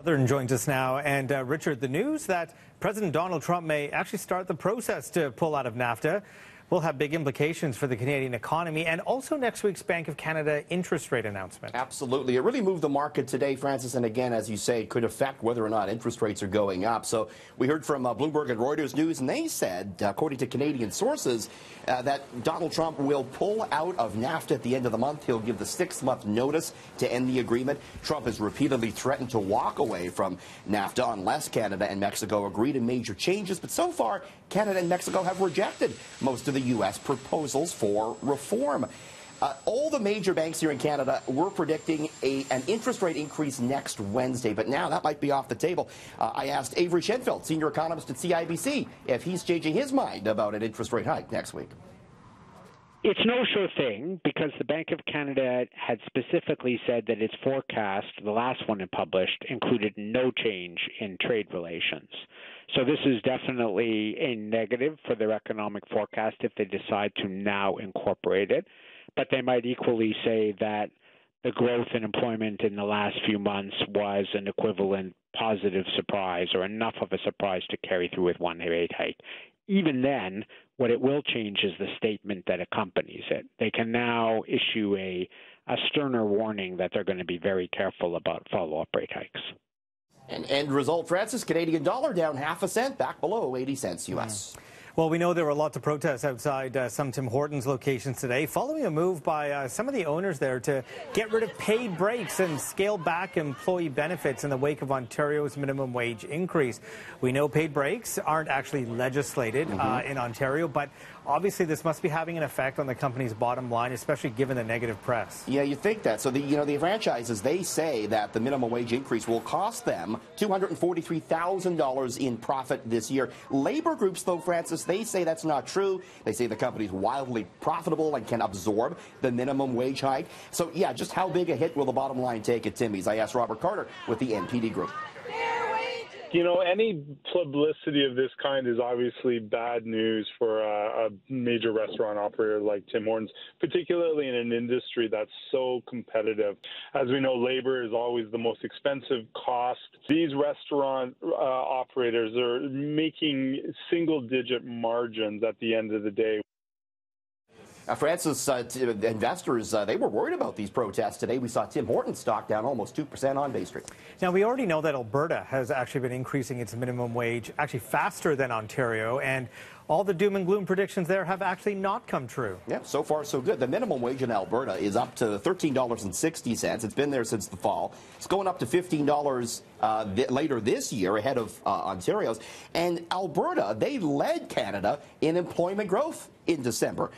Southern joins us now. And Richard, the news that President Donald Trump may actually start the process to pull out of NAFTA will have big implications for the Canadian economy and also next week's Bank of Canada interest rate announcement. Absolutely. It really moved the market today, Francis, and again, as you say, could affect whether or not interest rates are going up. So we heard from Bloomberg and Reuters News, and they said, according to Canadian sources, that Donald Trump will pull out of NAFTA at the end of the month. He'll give the 6-month notice to end the agreement. Trump has repeatedly threatened to walk away from NAFTA unless Canada and Mexico agree to major changes. But so far, Canada and Mexico have rejected most of the U.S. proposals for reform. All the major banks here in Canada were predicting an interest rate increase next Wednesday, but now that might be off the table. I asked Avery Schenfeld, senior economist at CIBC, if he's changing his mind about an interest rate hike next week. It's no sure thing because the Bank of Canada had specifically said that its forecast, the last one it published, included no change in trade relations. So this is definitely a negative for their economic forecast if they decide to now incorporate it. But they might equally say that the growth in employment in the last few months was an equivalent positive surprise or enough of a surprise to carry through with one rate hike. Even then, what it will change is the statement that accompanies it. They can now issue a sterner warning that they're going to be very careful about follow-up rate hikes. And end result, Francis, Canadian dollar down 0.5 cent, back below 80 cents U.S. Well, we know there were lots of protests outside some Tim Hortons locations today following a move by some of the owners there to get rid of paid breaks and scale back employee benefits in the wake of Ontario's minimum wage increase. We know paid breaks aren't actually legislated in Ontario, but obviously this must be having an effect on the company's bottom line, especially given the negative press. Yeah, you think that. So the franchises, they say that the minimum wage increase will cost them $243,000 in profit this year. Labor groups, though, Francis, they say that's not true. They say the company's wildly profitable and can absorb the minimum wage hike. So, yeah, just how big a hit will the bottom line take at Timmy's? I asked Robert Carter with the NPD Group. You know, any publicity of this kind is obviously bad news for a major restaurant operator like Tim Hortons, particularly in an industry that's so competitive. As we know, labor is always the most expensive cost. These restaurant operators are making single-digit margins at the end of the day. Francis, investors, they were worried about these protests today. We saw Tim Hortons stock down almost 2% on Bay Street. Now, we already know that Alberta has actually been increasing its minimum wage actually faster than Ontario, and all the doom and gloom predictions there have actually not come true. Yeah, so far so good. The minimum wage in Alberta is up to $13.60. It's been there since the fall. It's going up to $15 later this year, ahead of Ontario's. And Alberta, they led Canada in employment growth in December.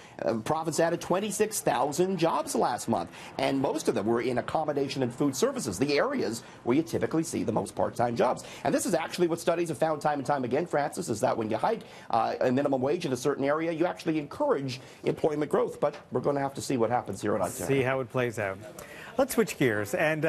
Province added 26,000 jobs last month, and most of them were in accommodation and food services, the areas where you typically see the most part-time jobs. And this is actually what studies have found time and time again, Francis, is that when you hike a minimum wage in a certain area, you actually encourage employment growth. But we're going to have to see what happens here in Ontario. See how it plays out. Let's switch gears. And,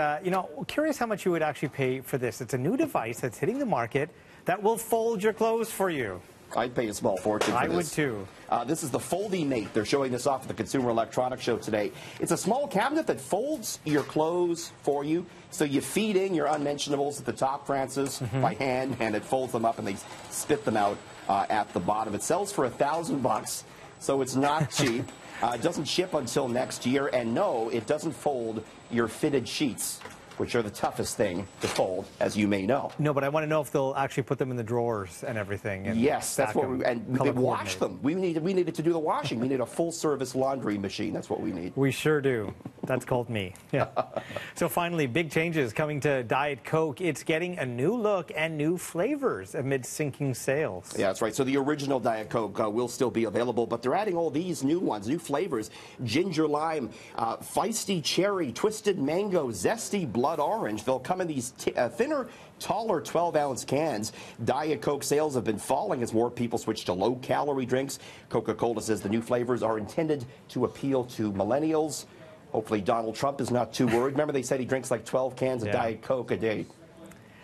curious how much you would actually pay for this. It's a new device that's hitting the market that will fold your clothes for you. I'd pay a small fortune for this. I would too. This is the Foldy Mate. They're showing this off at the Consumer Electronics Show today. It's a small cabinet that folds your clothes for you. So you feed in your unmentionables at the top, Francis, by hand, and it folds them up and they spit them out at the bottom. It sells for $1,000, so it's not cheap. It doesn't ship until next year, and no, it doesn't fold your fitted sheets, which are the toughest thing to fold, as you may know. No, but I want to know if they'll actually put them in the drawers and everything. And yes, that's what we, and they wash them. We needed to do the washing. We need a full-service laundry machine. That's what we need. We sure do. That's called me. Yeah. So finally, big changes coming to Diet Coke. It's getting a new look and new flavors amid sinking sales. Yeah, that's right. So the original Diet Coke will still be available, but they're adding all these new ones, new flavors: ginger lime, feisty cherry, twisted mango, zesty blood orange. They'll come in these thinner, taller 12-ounce cans. Diet Coke sales have been falling as more people switch to low-calorie drinks. Coca-Cola says the new flavors are intended to appeal to millennials. Hopefully Donald Trump is not too worried. Remember, they said he drinks like 12 cans of Diet Coke a day.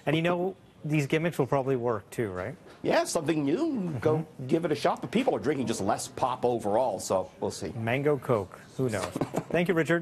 And these gimmicks will probably work too, right? Yeah, something new. Go give it a shot. But people are drinking just less pop overall, so we'll see. Mango Coke. Who knows? Thank you, Richard.